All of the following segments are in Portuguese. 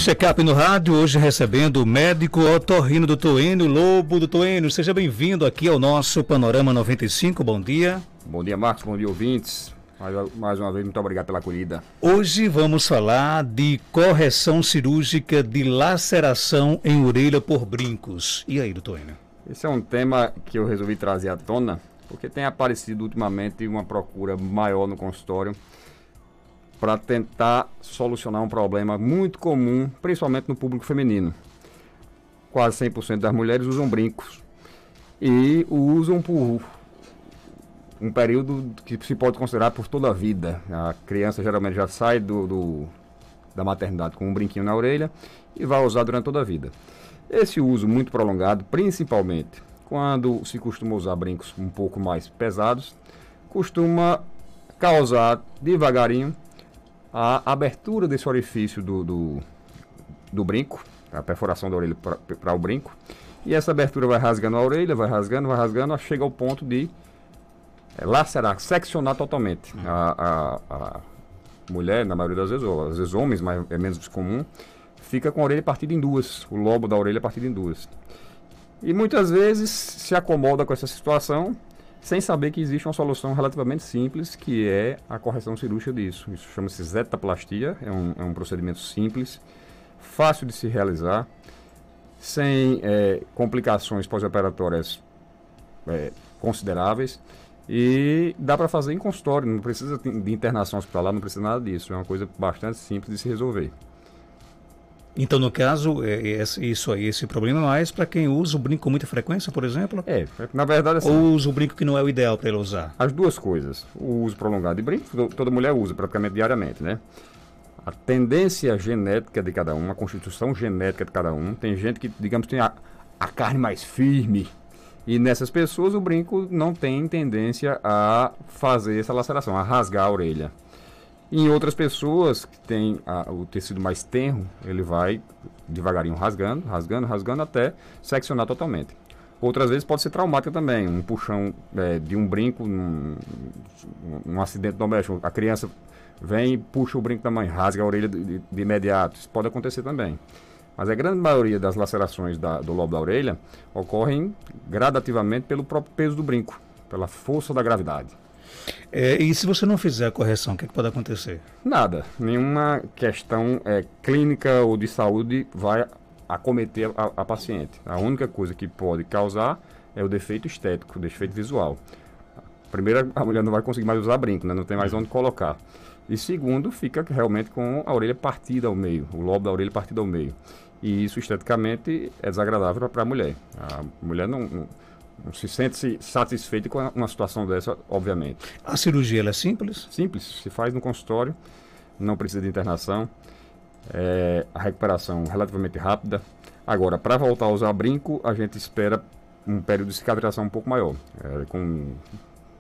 Check-up no rádio, hoje recebendo o médico otorrino Dr. Enio Lobo. Dr. Enio, seja bem-vindo aqui ao nosso Panorama 95, bom dia. Bom dia, Marcos, bom dia, ouvintes. Mais uma vez, muito obrigado pela acolhida. Hoje vamos falar de correção cirúrgica de laceração em orelha por brincos. E aí, Dr. Enio? Esse é um tema que eu resolvi trazer à tona, porque tem aparecido ultimamente uma procura maior no consultório para tentar solucionar um problema muito comum, principalmente no público feminino. Quase 100% das mulheres usam brincos e o usam por um período que se pode considerar por toda a vida. A criança geralmente já sai da maternidade com um brinquinho na orelha e vai usar durante toda a vida. Esse uso muito prolongado, principalmente quando se costuma usar brincos um pouco mais pesados, costuma causar devagarinho a abertura desse orifício do brinco, a perfuração da orelha para o brinco, e essa abertura vai rasgando a orelha, vai rasgando, chega ao ponto de lacerar, seccionar totalmente. A mulher, na maioria das vezes, ou às vezes homens, mas é menos comum, fica com a orelha partida em duas, o lobo da orelha partido em duas. E muitas vezes se acomoda com essa situação, sem saber que existe uma solução relativamente simples, que é a correção cirúrgica disso. Isso chama-se zetaplastia, é um procedimento simples, fácil de se realizar, sem complicações pós-operatórias consideráveis, e dá para fazer em consultório, não precisa de internação hospitalar, não precisa nada disso, é uma coisa bastante simples de se resolver. Então, no caso, esse problema é mais para quem usa o brinco com muita frequência, por exemplo? Na verdade assim... Ou usa o brinco que não é o ideal para ele usar? As duas coisas. O uso prolongado de brinco, toda mulher usa praticamente diariamente, né? A tendência genética de cada um, a constituição genética de cada um, tem gente que, digamos, tem a carne mais firme, e nessas pessoas o brinco não tem tendência a fazer essa laceração, a rasgar a orelha. Em outras pessoas que têm o tecido mais tenro, ele vai devagarinho rasgando até seccionar totalmente. Outras vezes pode ser traumática também, um puxão de um brinco, um acidente doméstico, a criança vem e puxa o brinco da mãe, rasga a orelha de imediato, isso pode acontecer também. Mas a grande maioria das lacerações do lobo da orelha ocorrem gradativamente pelo próprio peso do brinco, pela força da gravidade. E se você não fizer a correção, o que pode acontecer? Nada. Nenhuma questão clínica ou de saúde vai acometer a paciente. A única coisa que pode causar é o defeito estético, o defeito visual. Primeiro, a mulher não vai conseguir mais usar brinco, né? Não tem mais onde colocar. E segundo, fica realmente com a orelha partida ao meio, o lobo da orelha partido ao meio. E isso esteticamente é desagradável para a mulher. A mulher não se sente satisfeita com uma situação dessa, obviamente. A cirurgia ela é simples? Simples, se faz no consultório, não precisa de internação, a recuperação relativamente rápida. Agora, para voltar a usar brinco, a gente espera um período de cicatrização um pouco maior. Com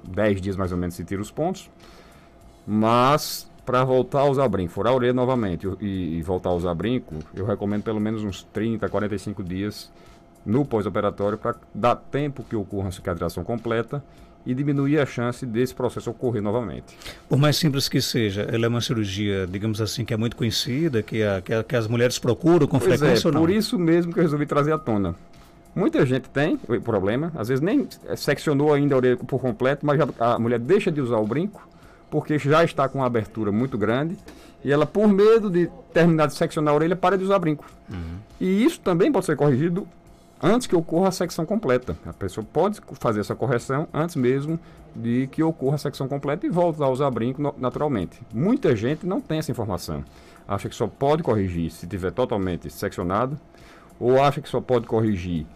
10 dias mais ou menos se tira os pontos, mas para voltar a usar brinco, furar a orelha novamente e voltar a usar brinco, eu recomendo pelo menos uns 30, 45 dias no pós-operatório, para dar tempo que ocorra a cicatrização completa e diminuir a chance desse processo ocorrer novamente. Por mais simples que seja, ela é uma cirurgia, digamos assim, que é muito conhecida, que as mulheres procuram com frequência ou não? Por isso mesmo que eu resolvi trazer à tona. Muita gente tem o problema, às vezes nem seccionou ainda a orelha por completo, mas a mulher deixa de usar o brinco, porque já está com uma abertura muito grande, e ela, por medo de terminar de seccionar a orelha, para de usar brinco. E isso também pode ser corrigido antes que ocorra a secção completa. A pessoa pode fazer essa correção antes mesmo de que ocorra a secção completa e voltar a usar brinco naturalmente. Muita gente não tem essa informação. Acha que só pode corrigir se tiver totalmente seccionado, ou acha que só pode corrigir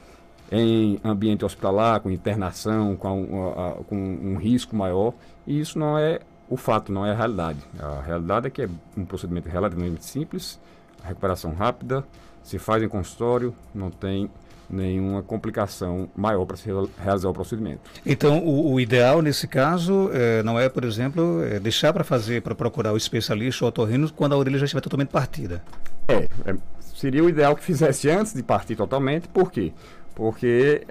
em ambiente hospitalar, com internação, com um risco maior. E isso não é o fato, não é a realidade. A realidade é que é um procedimento relativamente simples, a recuperação rápida, se faz em consultório, não tem nenhuma complicação maior para se realizar o procedimento. Então, o ideal nesse caso não é, por exemplo, deixar para procurar o especialista ou otorrino quando a orelha já estiver totalmente partida? Seria o ideal que fizesse antes de partir totalmente. Por quê? Porque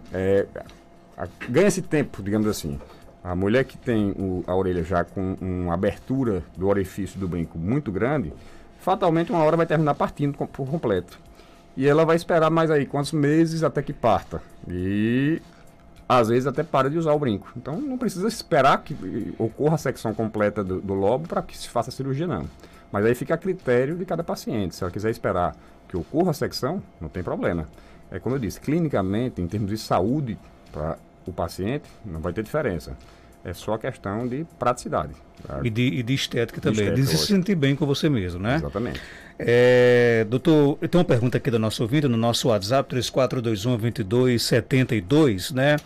ganha-se tempo, digamos assim. A mulher que tem a orelha já com uma abertura do orifício do brinco muito grande, fatalmente uma hora vai terminar partindo por completo. E ela vai esperar mais aí quantos meses até que parta. E às vezes até para de usar o brinco. Então não precisa esperar que ocorra a secção completa do lobo para que se faça a cirurgia, não. Mas aí fica a critério de cada paciente. Se ela quiser esperar que ocorra a secção, não tem problema. É como eu disse, clinicamente, em termos de saúde para o paciente, não vai ter diferença. É só questão de praticidade. E de estética também, de se sentir bem com você mesmo, né? Exatamente. Doutor, eu tenho uma pergunta aqui do nosso ouvinte, no nosso WhatsApp, 3421-2272, né?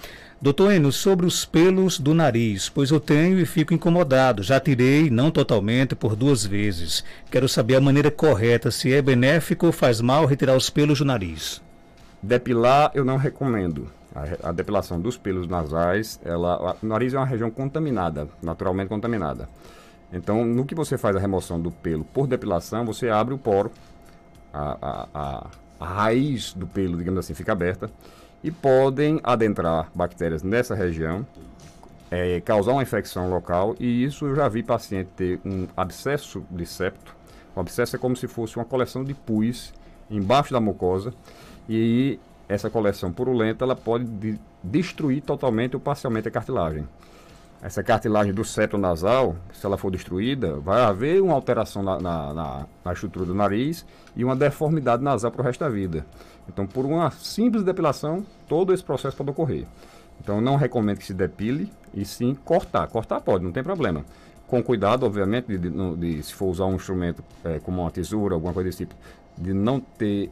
Doutor Enio, sobre os pelos do nariz, pois eu tenho e fico incomodado. Já tirei, não totalmente, por 2 vezes. Quero saber a maneira correta, se é benéfico ou faz mal retirar os pelos do nariz. Depilar eu não recomendo. A depilação dos pelos nasais, o nariz é uma região contaminada, naturalmente contaminada. Então, no que você faz a remoção do pelo por depilação, você abre o poro, a raiz do pelo, digamos assim, fica aberta, e podem adentrar bactérias nessa região, causar uma infecção local, e isso eu já vi paciente ter um abscesso de septo. O abscesso é como se fosse uma coleção de pus embaixo da mucosa, e essa coleção purulenta ela pode destruir totalmente ou parcialmente a cartilagem. Essa cartilagem do septo nasal, se ela for destruída, vai haver uma alteração na estrutura do nariz e uma deformidade nasal para o resto da vida. Então, por uma simples depilação, todo esse processo pode ocorrer. Então, eu não recomendo que se depile e sim cortar. Cortar pode, não tem problema. Com cuidado, obviamente, se for usar um instrumento como uma tesoura, alguma coisa desse tipo, de não ter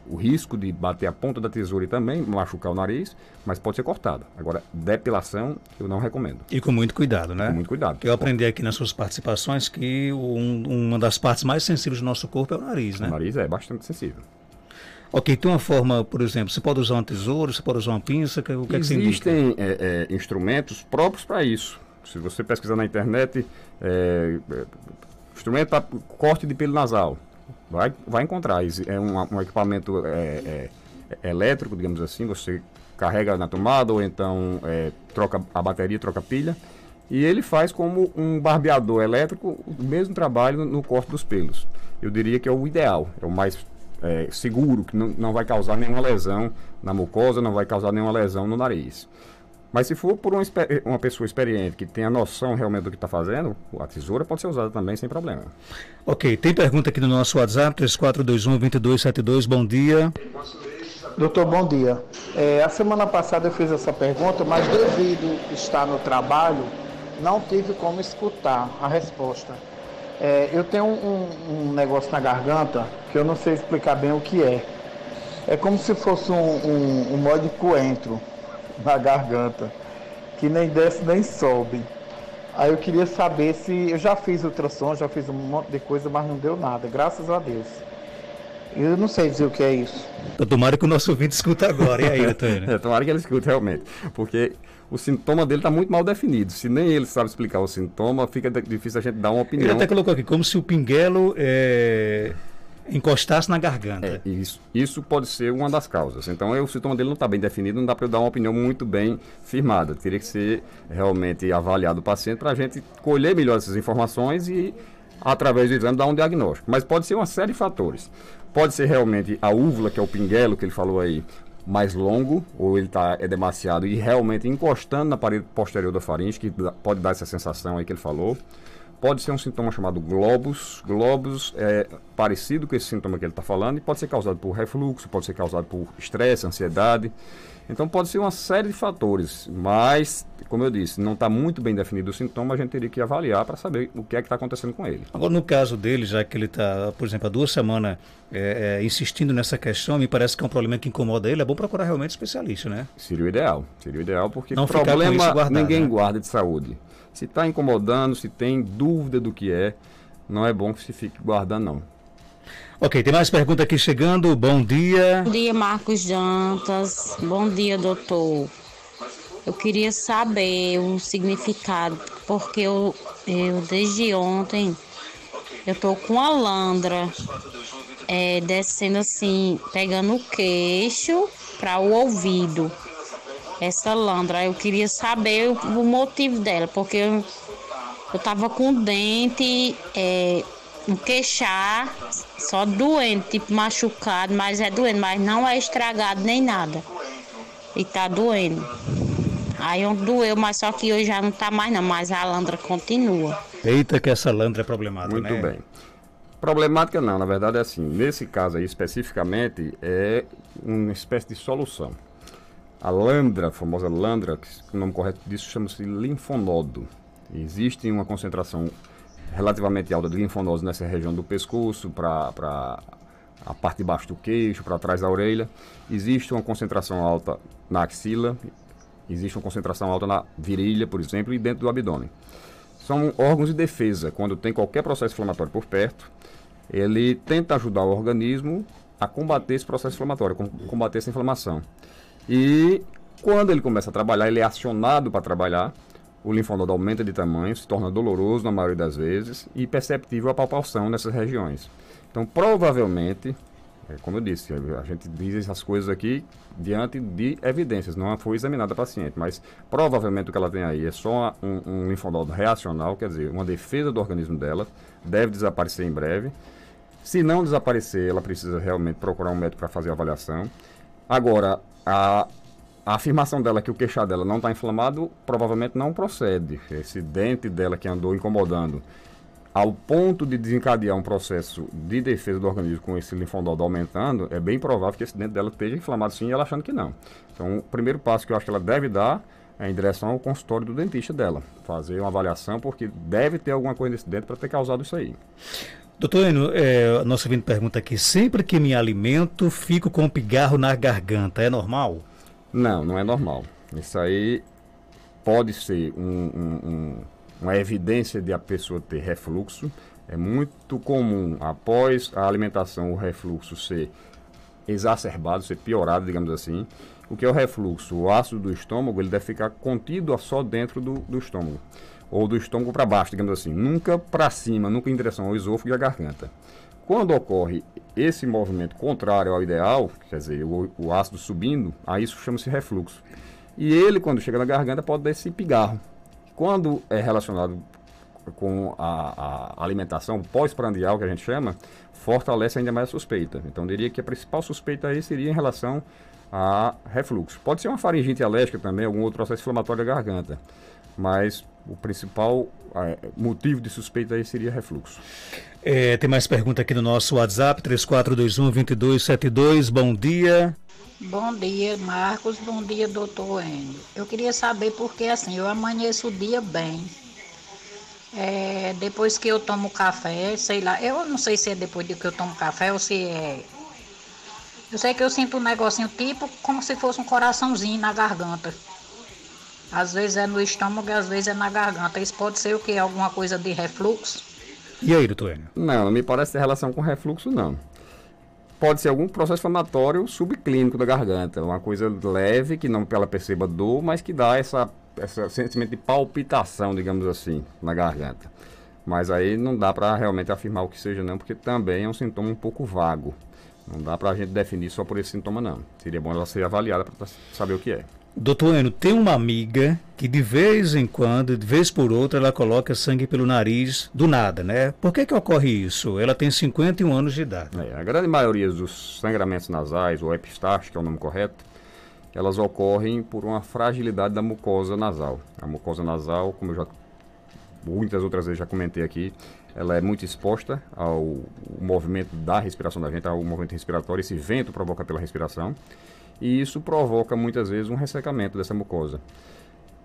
o risco de bater a ponta da tesoura e também machucar o nariz, mas pode ser cortado. Agora, depilação, eu não recomendo. E com muito cuidado, né? Com muito cuidado. Eu aprendi aqui nas suas participações que uma das partes mais sensíveis do nosso corpo é o nariz, né? O nariz é bastante sensível. Ok, tem uma forma, por exemplo, você pode usar uma tesoura, você pode usar uma pinça, o que é que você indica? Existem instrumentos próprios para isso. Se você pesquisar na internet, instrumento para corte de pelo nasal, vai encontrar. É um equipamento elétrico, digamos assim, você carrega na tomada ou então troca a bateria, troca a pilha, e ele faz como um barbeador elétrico o mesmo trabalho no corte dos pelos. Eu diria que é o ideal, é o mais seguro, que não vai causar nenhuma lesão na mucosa, não vai causar nenhuma lesão no nariz. Mas se for por uma pessoa experiente, que tenha noção realmente do que está fazendo, a tesoura pode ser usada também sem problema. Ok, tem pergunta aqui no nosso WhatsApp, 3421-2272, bom dia. Doutor, bom dia. A semana passada eu fiz essa pergunta, mas devido estar no trabalho, não tive como escutar a resposta. Eu tenho um negócio na garganta que eu não sei explicar bem o que é. É como se fosse um nó de coentro na garganta, que nem desce nem sobe. Aí eu queria saber se... Eu já fiz ultrassom, já fiz um monte de coisa, mas não deu nada, graças a Deus. Eu não sei dizer o que é isso. Tomara que o nosso ouvinte escuta agora. E aí, doutor? Tomara que ele escute realmente, porque o sintoma dele está muito mal definido. Se nem ele sabe explicar o sintoma, fica difícil a gente dar uma opinião. Ele até colocou aqui, como se o pinguelo encostasse na garganta. Isso pode ser uma das causas. Então, o sintoma dele não está bem definido, não dá para eu dar uma opinião muito bem firmada. Teria que ser realmente avaliado o paciente para a gente colher melhor essas informações e, através do exame, dar um diagnóstico. Mas pode ser uma série de fatores. Pode ser realmente a úvula, que é o pinguelo que ele falou aí, mais longo, ou ele é demasiado e realmente encostando na parede posterior da faringe, que pode dar essa sensação aí que ele falou. Pode ser um sintoma chamado globus. Globus é parecido com esse sintoma que ele está falando e pode ser causado por refluxo, pode ser causado por estresse, ansiedade. Então pode ser uma série de fatores, mas, como eu disse, não está muito bem definido o sintoma, a gente teria que avaliar para saber o que é que está acontecendo com ele. Agora, no caso dele, já que ele está, por exemplo, há 2 semanas insistindo nessa questão, me parece que é um problema que incomoda ele, é bom procurar realmente especialista, né? Seria o ideal porque não problema guardado, ninguém né? guarda de saúde. Se está incomodando, se tem dúvida do que é, não é bom que se fique guardando, não. Ok, tem mais pergunta aqui chegando. Bom dia. Bom dia, Marcos Dantas. Bom dia, doutor. Eu queria saber o significado, porque eu desde ontem, eu tô com a landra descendo assim, pegando o queixo para o ouvido. Essa landra, eu queria saber o motivo dela, porque eu tava com o dente um queixar, só doendo, tipo machucado, mas é doendo, mas não é estragado nem nada. E tá doendo. Aí onde doeu, mas só que hoje já não tá mais não, mas a landra continua. Eita, que essa landra é problemática, Muito né? bem. Problemática não, na verdade é assim, nesse caso aí especificamente é uma espécie de solução. A landra, a famosa landra, que o nome correto disso chama-se linfonodo. Existe uma concentração relativamente alta de linfonodos nessa região do pescoço, para a parte de baixo do queixo, para trás da orelha. Existe uma concentração alta na axila, existe uma concentração alta na virilha, por exemplo, e dentro do abdômen. São órgãos de defesa. Quando tem qualquer processo inflamatório por perto, ele tenta ajudar o organismo a combater esse processo inflamatório, combater essa inflamação. E quando ele começa a trabalhar, ele é acionado para trabalhar, o linfonodo aumenta de tamanho, se torna doloroso na maioria das vezes e perceptível a palpação nessas regiões. Então, provavelmente, como eu disse, a gente diz essas coisas aqui diante de evidências, não foi examinada a paciente, mas provavelmente o que ela tem aí é só um linfonodo reacional, quer dizer, uma defesa do organismo dela, deve desaparecer em breve. Se não desaparecer, ela precisa realmente procurar um médico para fazer a avaliação. Agora, a afirmação dela que o queixado dela não está inflamado, provavelmente não procede. Esse dente dela que andou incomodando, ao ponto de desencadear um processo de defesa do organismo com esse linfonodo aumentando, é bem provável que esse dente dela esteja inflamado sim e ela achando que não. Então, o primeiro passo que eu acho que ela deve dar é em direção ao consultório do dentista dela. Fazer uma avaliação, porque deve ter alguma coisa nesse dente para ter causado isso aí. Doutor Enio, nosso ouvinte pergunta aqui, sempre que me alimento, fico com um pigarro na garganta, é normal? Não, não é normal. Isso aí pode ser uma evidência de a pessoa ter refluxo. É muito comum, após a alimentação, o refluxo ser exacerbado, ser piorado, digamos assim. O que é o refluxo? O ácido do estômago, ele deve ficar contido só dentro do estômago. Ou do estômago para baixo, digamos assim. Nunca para cima, nunca em direção ao esôfago e à garganta. Quando ocorre esse movimento contrário ao ideal, quer dizer, o ácido subindo, aí isso chama-se refluxo. E ele, quando chega na garganta, pode dar esse pigarro. Quando é relacionado com a alimentação pós-prandial, que a gente chama, fortalece ainda mais a suspeita. Então, eu diria que a principal suspeita aí seria em relação a refluxo. Pode ser uma faringite alérgica também, algum outro processo inflamatório da garganta, mas o principal motivo de suspeita aí seria refluxo. Tem mais pergunta aqui no nosso WhatsApp, 3421-2272, bom dia. Bom dia, Marcos. Bom dia, doutor Enio. Eu queria saber porque, assim, eu amanheço o dia bem. Depois que eu tomo café, sei lá, eu não sei se é depois de que eu tomo café ou se é... Eu sei que eu sinto um negocinho tipo como se fosse um coraçãozinho na garganta. Às vezes é no estômago e às vezes é na garganta. Isso pode ser o quê? Alguma coisa de refluxo? E aí, doutor Enio? Não me parece ter relação com refluxo, não. Pode ser algum processo inflamatório subclínico da garganta, uma coisa leve, que não ela perceba dor, mas que dá esse sentimento de palpitação, digamos assim, na garganta. Mas aí não dá para realmente afirmar o que seja não, porque também é um sintoma um pouco vago. Não dá para a gente definir só por esse sintoma não. Seria bom ela ser avaliada para saber o que é. Doutor Enio, tem uma amiga que de vez em quando, de vez por outra, ela coloca sangue pelo nariz do nada, né? Por que ocorre isso? Ela tem 51 anos de idade. A grande maioria dos sangramentos nasais, ou epistaxe, que é o nome correto, elas ocorrem por uma fragilidade da mucosa nasal. A mucosa nasal, como eu muitas outras vezes já comentei aqui, ela é muito exposta ao movimento da respiração da gente, ao movimento respiratório, esse vento provoca pela respiração. E isso provoca muitas vezes um ressecamento dessa mucosa.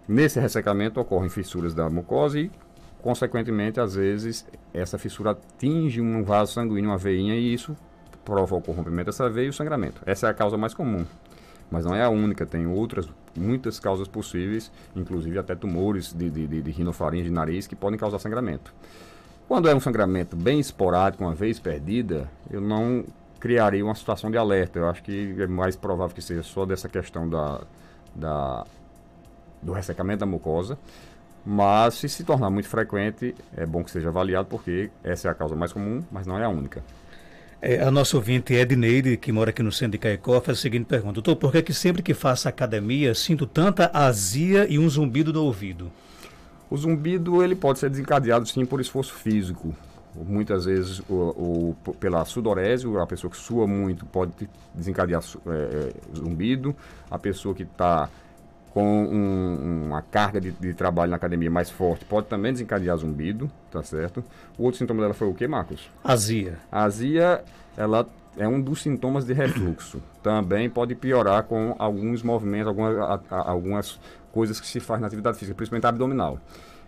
Nesse ressecamento ocorrem fissuras da mucosa e, consequentemente, às vezes, essa fissura atinge um vaso sanguíneo, uma veinha, e isso provoca o rompimento dessa veia e o sangramento. Essa é a causa mais comum, mas não é a única, tem muitas causas possíveis, inclusive até tumores de rinofaringe de nariz que podem causar sangramento. Quando é um sangramento bem esporádico, uma vez perdida, eu não criaria uma situação de alerta. Eu acho que é mais provável que seja só dessa questão do ressecamento da mucosa, mas se tornar muito frequente, é bom que seja avaliado, porque essa é a causa mais comum, mas não é a única. A nossa ouvinte Edneide, que mora aqui no centro de Caicó, faz a seguinte pergunta: doutor, por que sempre que faço academia sinto tanta azia e um zumbido no ouvido? O zumbido ele pode ser desencadeado sim por esforço físico, Muitas vezes, pela sudorese, a pessoa que sua muito pode desencadear zumbido. A pessoa que está com uma carga de trabalho na academia mais forte pode também desencadear zumbido, tá certo? O outro sintoma dela foi o que, Marcos? Azia. A azia, ela é um dos sintomas de refluxo. Também pode piorar com alguns movimentos, algumas coisas que se faz na atividade física, principalmente abdominal.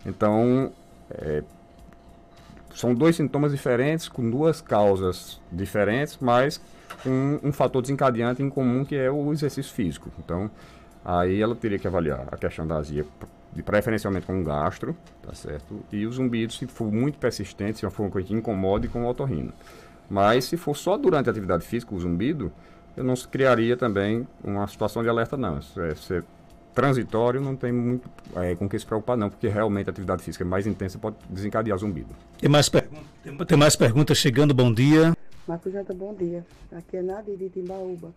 Então, são dois sintomas diferentes, com duas causas diferentes, mas com um fator desencadeante em comum, que é o exercício físico. Então, aí ela teria que avaliar a questão da azia, preferencialmente com um gastro, tá certo? E os zumbidos, se for muito persistente, se for uma coisa que incomode, com o otorrino. Mas se for só durante a atividade física, o zumbido, eu não criaria também uma situação de alerta, não. Se é transitório, não tem muito com que se preocupar, não, porque realmente a atividade física mais intensa pode desencadear zumbido. Tem mais perguntas chegando, bom dia. Marcos Jota, bom dia. Aqui é Nadir de Timbaúba.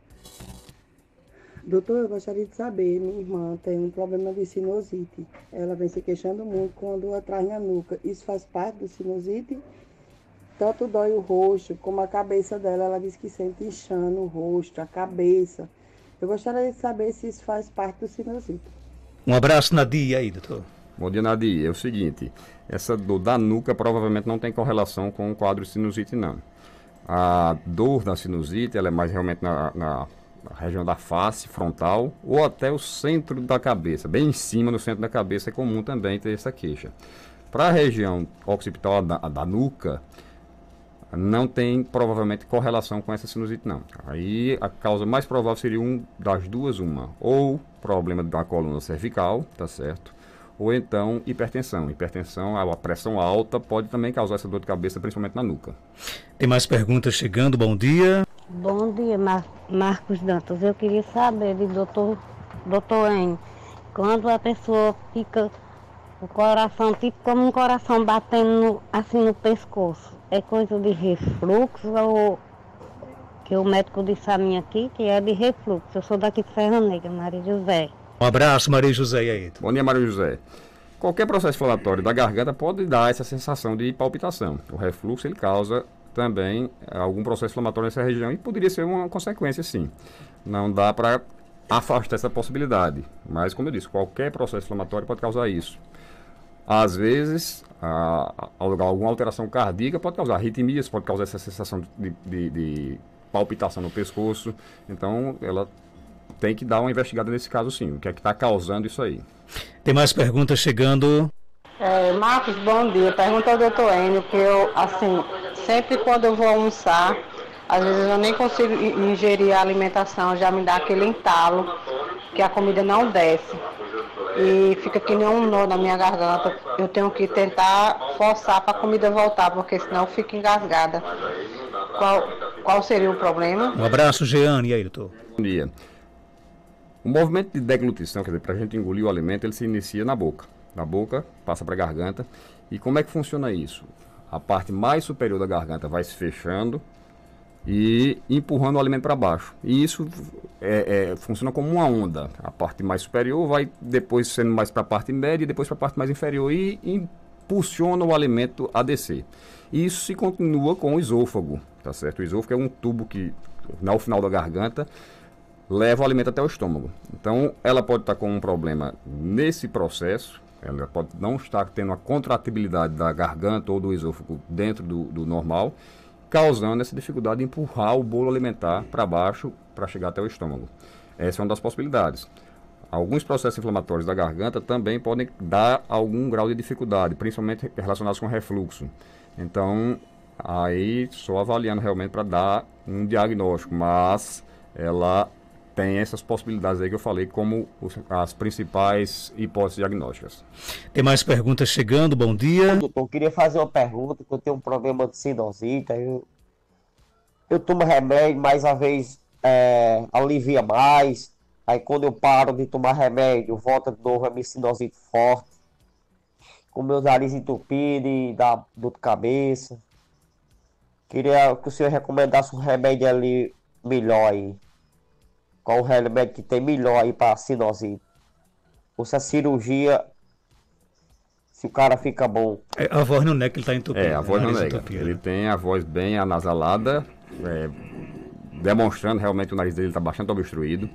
Doutor, eu gostaria de saber, minha irmã tem um problema de sinusite. Ela vem se queixando muito quando atrás na nuca. Isso faz parte do sinusite? Tanto dói o rosto como a cabeça dela. Ela diz que sente inchando o rosto, a cabeça. Eu gostaria de saber se isso faz parte do sinusite. Um abraço, Nadia, aí, doutor. Bom dia, Nadia. É o seguinte, essa dor da nuca provavelmente não tem correlação com o quadro de sinusite, não. A dor da sinusite, ela é mais realmente na região da face frontal ou até o centro da cabeça. Bem em cima, no centro da cabeça, é comum também ter essa queixa. Para a região occipital da nuca, não tem provavelmente correlação com essa sinusite, não. Aí a causa mais provável seria das duas, ou problema da coluna cervical, tá certo? Ou então hipertensão. Hipertensão, a pressão alta pode também causar essa dor de cabeça, principalmente na nuca. Tem mais perguntas chegando, bom dia. Bom dia, Marcos Dantas. Eu queria saber de doutor N, quando a pessoa fica o coração, tipo como um coração batendo assim no pescoço, é coisa de refluxo ou que o médico disse a mim aqui que é de refluxo? Eu sou daqui de Serra Negra, Maria José. Um abraço, Maria José, e aí? Bom dia, Maria José. Qualquer processo inflamatório da garganta pode dar essa sensação de palpitação. O refluxo, ele causa também algum processo inflamatório nessa região e poderia ser uma consequência, sim. Não dá para afastar essa possibilidade, mas, como eu disse, qualquer processo inflamatório pode causar isso. Às vezes, alguma alteração cardíaca pode causar arritmias, pode causar essa sensação de palpitação no pescoço. Então, ela tem que dar uma investigada nesse caso, sim. O que é que está causando isso aí? Tem mais perguntas chegando. Marcos, bom dia. Pergunta ao doutor Enio, que eu, assim, sempre quando eu vou almoçar, às vezes eu nem consigo ingerir a alimentação, já me dá aquele entalo, que a comida não desce. E fica que nem um nó na minha garganta. Eu tenho que tentar forçar para a comida voltar, porque senão eu fico engasgada. Qual seria o problema? Um abraço, Jeane, e aí, doutor? Bom dia. O movimento de deglutição, quer dizer, para a gente engolir o alimento, ele se inicia na boca. Na boca, passa para a garganta. E como é que funciona isso? A parte mais superior da garganta vai se fechando e empurrando o alimento para baixo. E isso funciona como uma onda. A parte mais superior vai depois sendo mais para a parte média e depois para a parte mais inferior e impulsiona o alimento a descer. E isso se continua com o esôfago, tá certo? O esôfago é um tubo que, ao final da garganta, leva o alimento até o estômago. Então, ela pode estar com um problema nesse processo, ela pode não estar tendo a contratibilidade da garganta ou do esôfago dentro do normal, causando essa dificuldade de empurrar o bolo alimentar para baixo para chegar até o estômago. Essa é uma das possibilidades. Alguns processos inflamatórios da garganta também podem dar algum grau de dificuldade, principalmente relacionados com refluxo. Então, aí só avaliando realmente para dar um diagnóstico, mas ela tem essas possibilidades aí que eu falei como as principais hipóteses diagnósticas. Tem mais perguntas chegando, bom dia. Doutor, eu queria fazer uma pergunta, que eu tenho um problema de sinusite, eu tomo remédio, mas às vezes alivia mais, aí quando eu paro de tomar remédio, volta de novo a minha sinusite forte, com meu nariz entupido e dá dor de cabeça. Queria que o senhor recomendasse um remédio ali melhor aí. Qual o remédio que tem melhor aí para sinusite? Ou se a cirurgia se o cara fica bom. A voz não nega que ele está entupido. A voz não nega. Ele tem a voz bem anasalada, demonstrando realmente que o nariz dele está bastante obstruído.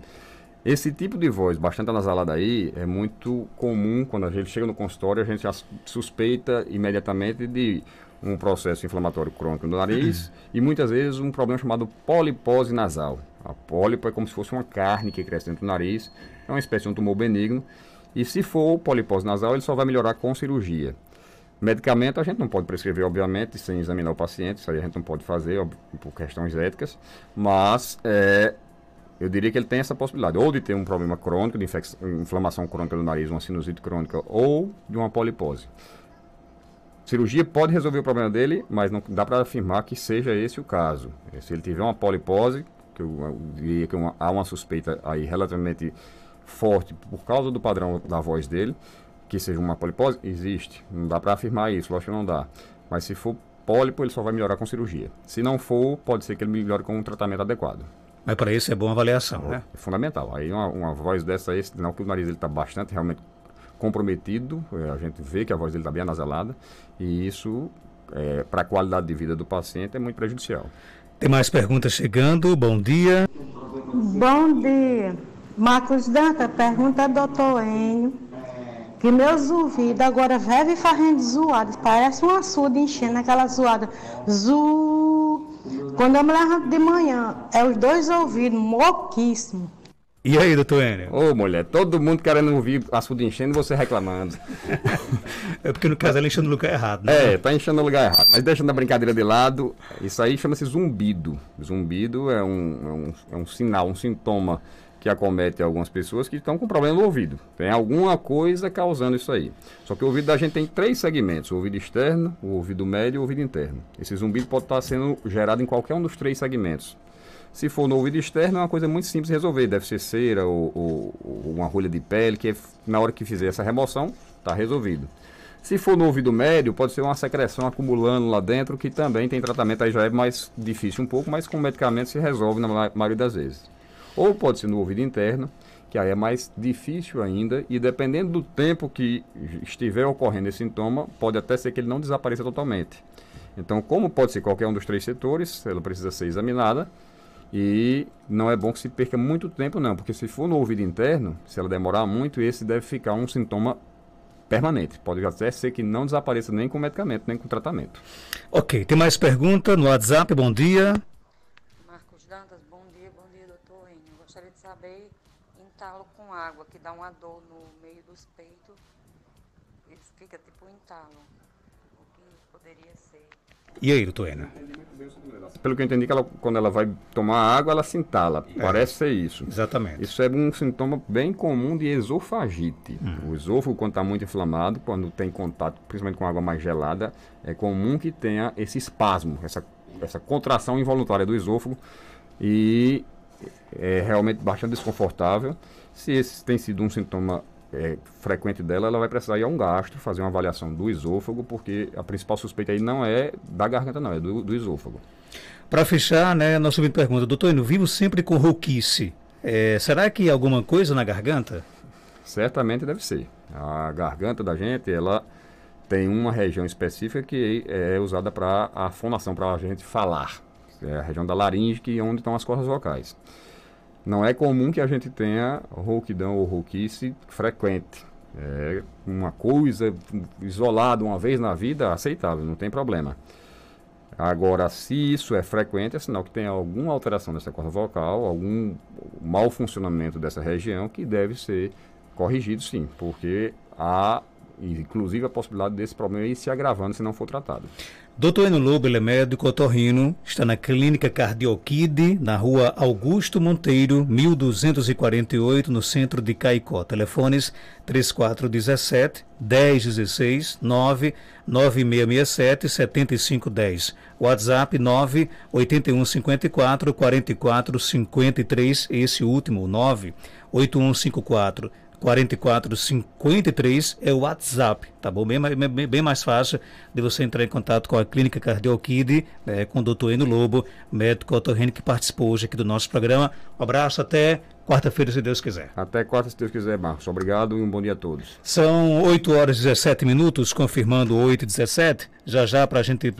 Esse tipo de voz bastante anasalada aí é muito comum quando a gente chega no consultório, a gente já suspeita imediatamente de um processo inflamatório crônico no nariz e muitas vezes um problema chamado polipose nasal. A pólipo é como se fosse uma carne que cresce dentro do nariz, é uma espécie de um tumor benigno e se for polipose nasal ele só vai melhorar com cirurgia. Medicamento a gente não pode prescrever, obviamente, sem examinar o paciente, isso aí a gente não pode fazer por questões éticas, mas eu diria que ele tem essa possibilidade, ou de ter um problema crônico, de inflamação crônica do nariz, uma sinusite crônica, ou de uma polipose. Cirurgia pode resolver o problema dele, mas não dá para afirmar que seja esse o caso. Se ele tiver uma polipose, que eu diria que há uma suspeita aí relativamente forte por causa do padrão da voz dele, que seja uma polipose, existe. Não dá para afirmar isso, lógico que não dá. Mas se for pólipo, ele só vai melhorar com cirurgia. Se não for, pode ser que ele melhore com um tratamento adequado. Mas para isso é boa avaliação, né? É fundamental. Aí uma voz dessa aí, não que o nariz ele está bastante realmente comprometido, a gente vê que a voz dele está bem anasalada, e isso, para a qualidade de vida do paciente, é muito prejudicial. Tem mais perguntas chegando, bom dia. Bom dia. Marcos Dantas, pergunta ao doutor Enio, que meus ouvidos agora vivem fazendo zoadas, parece uma surda enchendo aquela zoada. Quando eu me levanto de manhã, os dois ouvidos moquíssimos. E aí, doutor Enio? Ô, mulher, todo mundo querendo ouvir a surda enchendo e você reclamando. É porque no caso ela enchendo no lugar errado, né? Tá enchendo no lugar errado. Mas deixando a brincadeira de lado, isso aí chama-se zumbido. Zumbido é um sinal, um sintoma que acomete algumas pessoas que estão com problema no ouvido. Tem alguma coisa causando isso aí. Só que o ouvido da gente tem 3 segmentos: o ouvido externo, o ouvido médio e o ouvido interno. Esse zumbido pode estar sendo gerado em qualquer um dos 3 segmentos. Se for no ouvido externo, é uma coisa muito simples de resolver. Deve ser cera ou uma rolha de pele, que na hora que fizer essa remoção, está resolvido. Se for no ouvido médio, pode ser uma secreção acumulando lá dentro, que também tem tratamento, aí já é mais difícil um pouco, mas com medicamento se resolve na maioria das vezes. Ou pode ser no ouvido interno, que aí é mais difícil ainda, e dependendo do tempo que estiver ocorrendo esse sintoma, pode até ser que ele não desapareça totalmente. Então, como pode ser qualquer um dos 3 setores, ela precisa ser examinada, e não é bom que se perca muito tempo não, porque se for no ouvido interno, se ela demorar muito, esse deve ficar um sintoma permanente. Pode até ser que não desapareça nem com medicamento, nem com tratamento. Ok, tem mais pergunta no WhatsApp, bom dia. Marcos Dantas, bom dia, doutor Enio. Gostaria de saber, entalo com água, que dá uma dor no meio dos peitos, fica tipo um entalo. O que poderia ser? E aí, doutor Enio? Pelo que eu entendi, quando ela vai tomar água, ela se entala. Parece ser isso. Exatamente. Isso é um sintoma bem comum de esofagite. O esôfago, quando está muito inflamado, quando tem contato, principalmente com água mais gelada, é comum que tenha esse espasmo, essa contração involuntária do esôfago, e é realmente bastante desconfortável. Se esse tem sido um sintoma frequente dela, ela vai precisar ir a um gastro, fazer uma avaliação do esôfago, porque a principal suspeita aí não é da garganta, não, é do esôfago. Para fechar, né, nosso ouvinte pergunta, doutor Enio, vivo sempre com rouquice. Será que alguma coisa na garganta? Certamente deve ser. A garganta da gente, ela tem uma região específica que é usada para a fonação, para a gente falar. É a região da laringe, que é onde estão as cordas vocais. Não é comum que a gente tenha rouquidão ou rouquice frequente. É uma coisa isolada uma vez na vida, aceitável, não tem problema. Agora, se isso é frequente, é sinal que tem alguma alteração dessa corda vocal, algum mau funcionamento dessa região que deve ser corrigido, sim, porque há, inclusive, a possibilidade desse problema ir se agravando se não for tratado. Doutor Enio Lobo, ele é médico otorrino, está na Clínica Cardioquide, na rua Augusto Monteiro, 1248, no centro de Caicó. Telefones 3417-1016, 99667-7510. WhatsApp 98154-4453, esse último, 98154-4453 é o WhatsApp, tá bom? Bem mais fácil de você entrar em contato com a Clínica Cardioquide, com o Dr. Enio Lobo, médico otorrino que participou hoje aqui do nosso programa. Um abraço, até quarta-feira, se Deus quiser. Até quarta, se Deus quiser, Marcos. Obrigado e um bom dia a todos. São 8 horas e 17 minutos, confirmando 8h17. Já para a gente